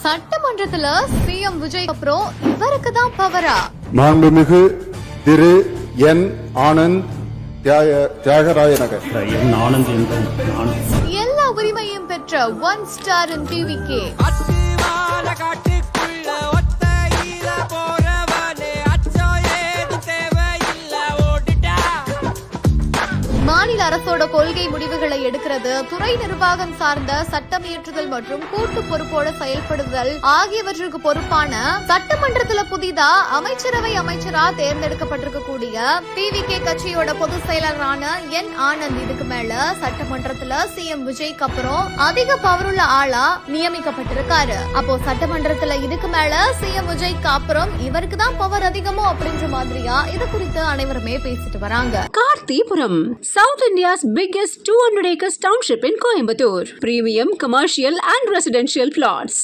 சட்டமன்றத்துல சிஎம் விஜய் அப்புறம் இவருக்கு தான் பவரா? மாண்புமிகு திரு என் ஆனந்த் தியாகராய நகர். எல்லா உரிமையும் பெற்ற ஒன் ஸ்டார் இன் டிவிகே. மாநில அரசோட கொள்கை முடிவுகளை எடுக்கிறது, துறை நிர்வாகம் சார்ந்த சட்டம் இயற்றுதல் மற்றும் கூட்டு பொறுப்போட செயல்படுதல் ஆகியவற்றுக்கு பொறுப்பான சட்டமன்றத்துல புதிதா அமைச்சரவை அமைச்சரா தேர்ந்தெடுக்கப்பட்டிருக்கக்கூடிய டிவிகே கட்சியோட பொதுச் செயலரான என் ஆனந்த் இதுக்கு மேல சட்டமன்றத்துல சிஎம் விஜய்க்கு அப்புறம் அதிக பவருள்ள ஆளா நியமிக்கப்பட்டிருக்காரு. அப்போ சட்டமன்றத்துல இதுக்கு மேல சிஎம் விஜய்க்கு அப்புறம் இவருக்கு தான் பவர் அதிகமோ அப்படின்ற மாதிரியா இது குறித்து அனைவருமே பேசிட்டு வராங்க. கார்த்திபுரம், South India's biggest 200 acres township in Coimbatore. Premium commercial and residential plots.